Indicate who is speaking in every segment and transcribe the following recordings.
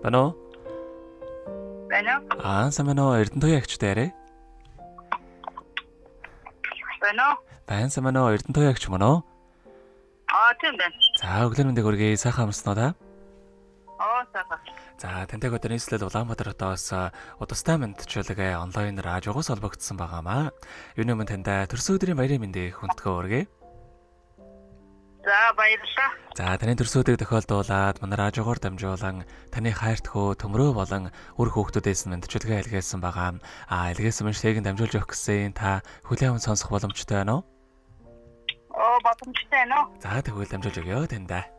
Speaker 1: Байна уу?
Speaker 2: Байна.
Speaker 1: Сайн байна уу? Эрдэнэтугийн агчтай яриа.
Speaker 2: Байна.
Speaker 1: Сайн байна уу? Эрдэнэтугийн агч мөн үү?
Speaker 2: Тийм байна.
Speaker 1: За, өглөө мэндийг хүргэе. Сайхан амарсан уу та?
Speaker 2: Сайхан.
Speaker 1: За, тантай өдөр нийслэл Улаанбаатар хотоос удастай мэдчилгээ онлайнаар ажигуус холбогдсон байгаамаа. Юуны өмнө тантай төрсөн өдрийн баярын мэндийг хүндтгэе хүргэе.
Speaker 2: За, баярлалаа.
Speaker 1: За, таны төрсөн өдрийг тохиолдуулаад манай радиогоор дамжуулан таны хайрт хөө төмрөө болон үр хүүхдүүдээс мэдчилгээ илгээсэн байгаа. Илгээсэн мэдлэгийг дамжуулж өгөх гэсэн та хүлээн аван сонсох боломжтой байна уу?
Speaker 2: Боломжтой байна уу?
Speaker 1: За, тэгвэл дамжуулж өгье тандаа.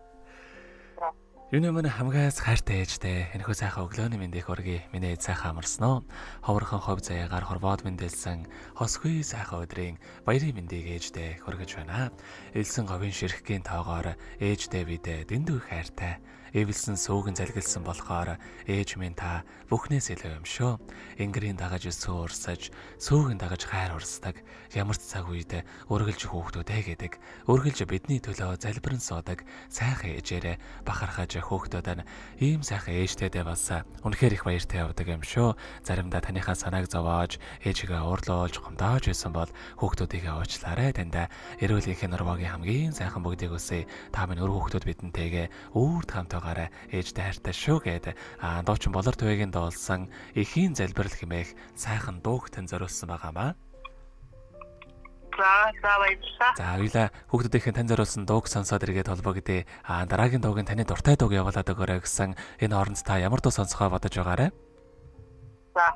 Speaker 1: Юуны өмнө хамгаас хайртай ээжтэй энэхүү сайхан өглөөний мэндийг хүргэе. Миний ээж сайхан амарсан уу? Ховорхон хов заяагаар хорвоод мэндэлсэн хосгүй сайхан өдрийн баярын мэндийг ээжтэй хүргэж байна. Элсэн говийн ширхгийн тоогоор ээжтэй бид дэндүү хайртай. Эвэлсэн сүүгэн залгилсан болохоор ээж минь та бүхнээс илүү юм шүү. Ингэрийн дагаж сүү урсаж, сүүгэн дагаж хайр урсдаг. Ямар ч цаг үед үргэлж хүүхдүүдээ гэдэг. Үргэлж бидний төлөө залбирэн суудаг сайхан ээжээрээ бахархаж хүүхдүүд нь ийм сайхан ээжтэйдээ бас үнэхээр их баяртай явдаг юм шүү. Заримдаа таныхаа санааг зовоож, ээжигээ уурлуулж, гомдоож байсан бол хүүхдүүдийгээ уучлаарай тандаа. Эрүүл энхийн нурмагийн хамгийн сайхан бүгдийг үсэ. Та минь өр хүүхдүүд бидэнтэйгээ үрд хамтаагаараа ээжтэй хайртай шүү гэд дуучин болор төвөгийн дуулсан эхийн залбирал хэмээх сайхан дууг тань зориулсан байгаамаа.
Speaker 2: За, баярлалаа.
Speaker 1: За, хоёлаа хүүхдүүдийнхэн тань зориулсан дууг сонсоод иргээд холбогдъё. Дараагийн дууг нь таны дуртай дууг явуулаад өгөөрэй гэсэн энэ оронд та ямар дуу сонсохоо бодож байгаарай.
Speaker 2: За.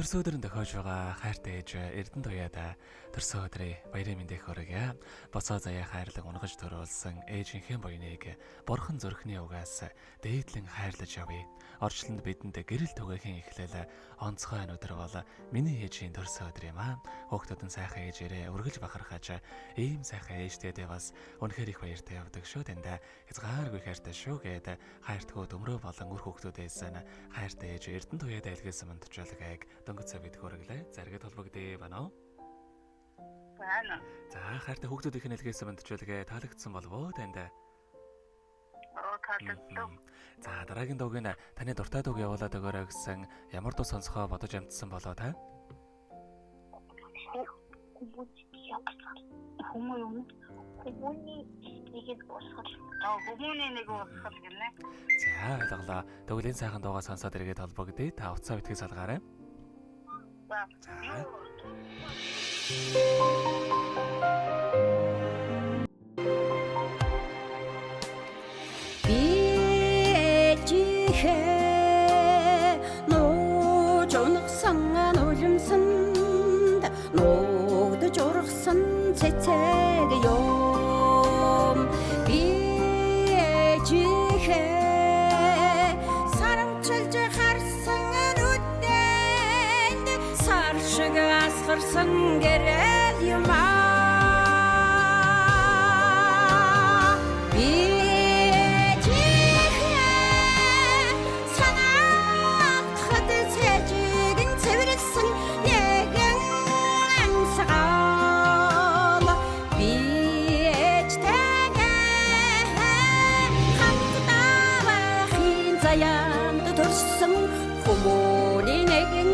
Speaker 1: төрсөн өдөр нь тохиож байгаа хайртай ээж Эрдэнэ туяада төрсөн өдрийн баярын мэндийг хүргье. Боцоо заяа хайрлаг унгаж төрүүлсэн ээжийнхээ буяныг бурхан зүрхний угаас дээдлэн хайрлаж явъя. Орчлонд бидэнд гэрэл түгээхийн эхлэл онцгой өнөдөр бол миний ээжийн төрсөн өдөр юм аа. Хүүхдүүд нь сайхан ээжээрээ үргэлж бахархаж ийм сайхан ээжтэйдээ бас үнэхээр их баяртай явдаг шүү тэндэ. Хязгааргүй хайртай шүү гэдэг хайртгуу төмрөө болон үр хүүхдүүдээс нь хайртай ээж Эрдэнэ туяада илгээсэн мандчилгааг дөнгөж бид хүргэлээ. Заргэд холбогдъё байна уу?
Speaker 2: Байна.
Speaker 1: За хайртай хүүхдүүдийн илгээсэн мандчилгаа таалагдсан болов уу танд?
Speaker 2: Таалагдсан.
Speaker 1: За дараагийн дуугийн таны дуртай дууг явуулаад өгөөрэй гэсэн ямар дуу сонсохоо бодож амтсан болоо та?
Speaker 2: Хүмүүний нэг босгол. Хүмүүний нэг босгол гэнэ.
Speaker 1: За ойлголоо. Тэгвэл энэ сайхан дуугаа сонсоод иргэд холбогдъё. Та утсаа битгий салгаарай.
Speaker 2: За.
Speaker 3: Ногдож ургасан цэцэг юм би ээжийнхээ сарамчилж харсан нүдэнд сар шиг асгарсан гэрэл юм аа би ээжийнхээ санаахад цэжиг нь цэвэрлсэн Хүмүүний нэгэн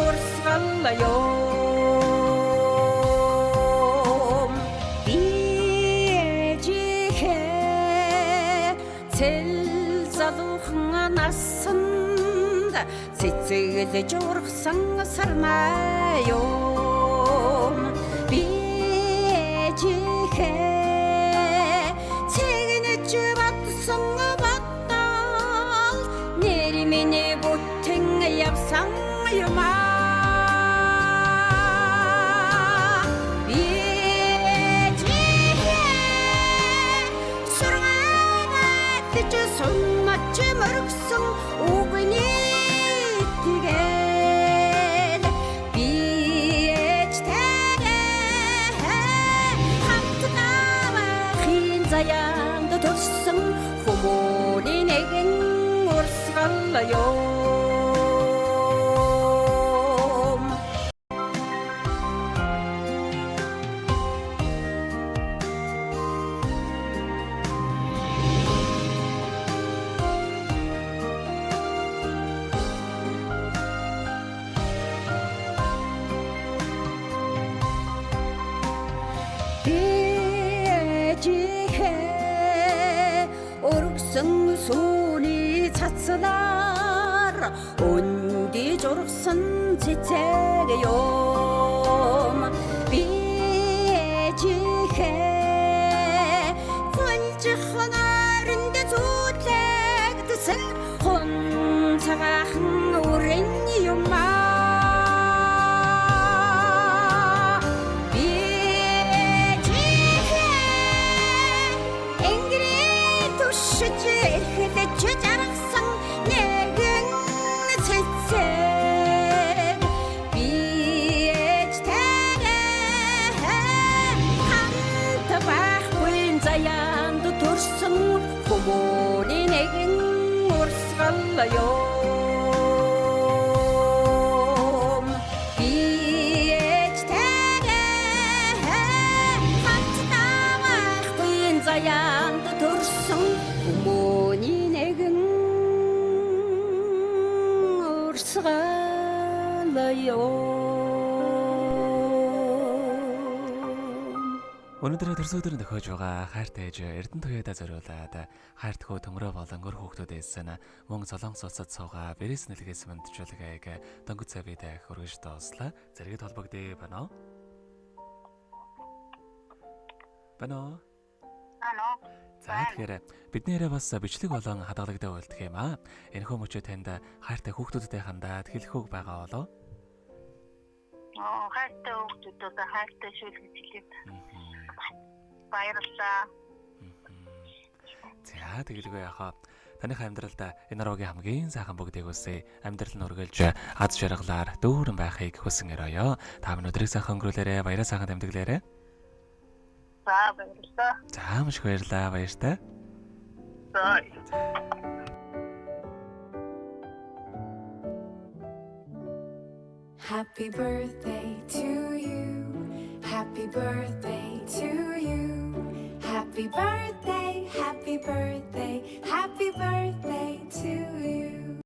Speaker 3: урсгаллаа би ээжийнхээ цэл залуухан насанд цэцэглэж ургасан сарнаа юм би ээжийнхээ цэгнэж батсан миний бүтэн явсан юм аа би ээжийнхээ сургаагаад суммач мөргсөн үгний тэгээд би ээжтэйгээ хамт навахын заяанд төрсөн хүмүүний нэгэн урсгаллаа өргсөн сүүний цацлаар өндөж ургасан цэцэг юм би ээжийнхээ гүнж ханаарнд зүтлэгдсэн хон цагаахан үрэн юм жаргасан нэгэн цэцэг би ээжтэйгээ хамт байхгүй заяанд төрсөн хүмүүний нэгэн урсгаллаа юм би ээжтэйгээ хамт байхгүй заяанд төрсөн хүмүүний нэгэн
Speaker 1: Өнөөдөр төрсөн өдрийн тохиож байгаа хайртай ээж Эрдэнэ туяада зориулаад хайртгуу төмрөө болон өр хүүхдүүдээс нь мөн Солонгос улсад суугаа бэрээс нэлгээс мандчилгааг дөнгөж цавид хүргэж доослоо. Зэрэгэд холбогдъё байна уу? Байна уу? За тэгэхээр биднээрээ бас бичлэг болон хадгалагтай үйлдэх юм аа. Энэхүү мөчөө танд хайртай хүүхдүүдтэй хандаад хэлэх үг байгаа болоо.
Speaker 2: хайртай хүүхдүүдээ хайртай шүүл гэж хэлээд баярлалаа.
Speaker 1: За тэгэлгүй яхаа. Таныхаа амьдралд энэ ороогийн хамгийн сайхан бүгдийг үсэ амьдрал нь өргөлж аз жаргалаар дүүрэн байхыг хүсэн өрөөё. Та бүхэн өдрийг сайхан өнгөрүүлээрэ, баяраа сайхан дамжиглаарэ.
Speaker 2: За баярлалаа.
Speaker 1: За маш их баярлалаа, баяртай.
Speaker 2: За.
Speaker 3: Happy birthday to you. Happy birthday to you. Happy birthday, happy birthday, happy birthday to you.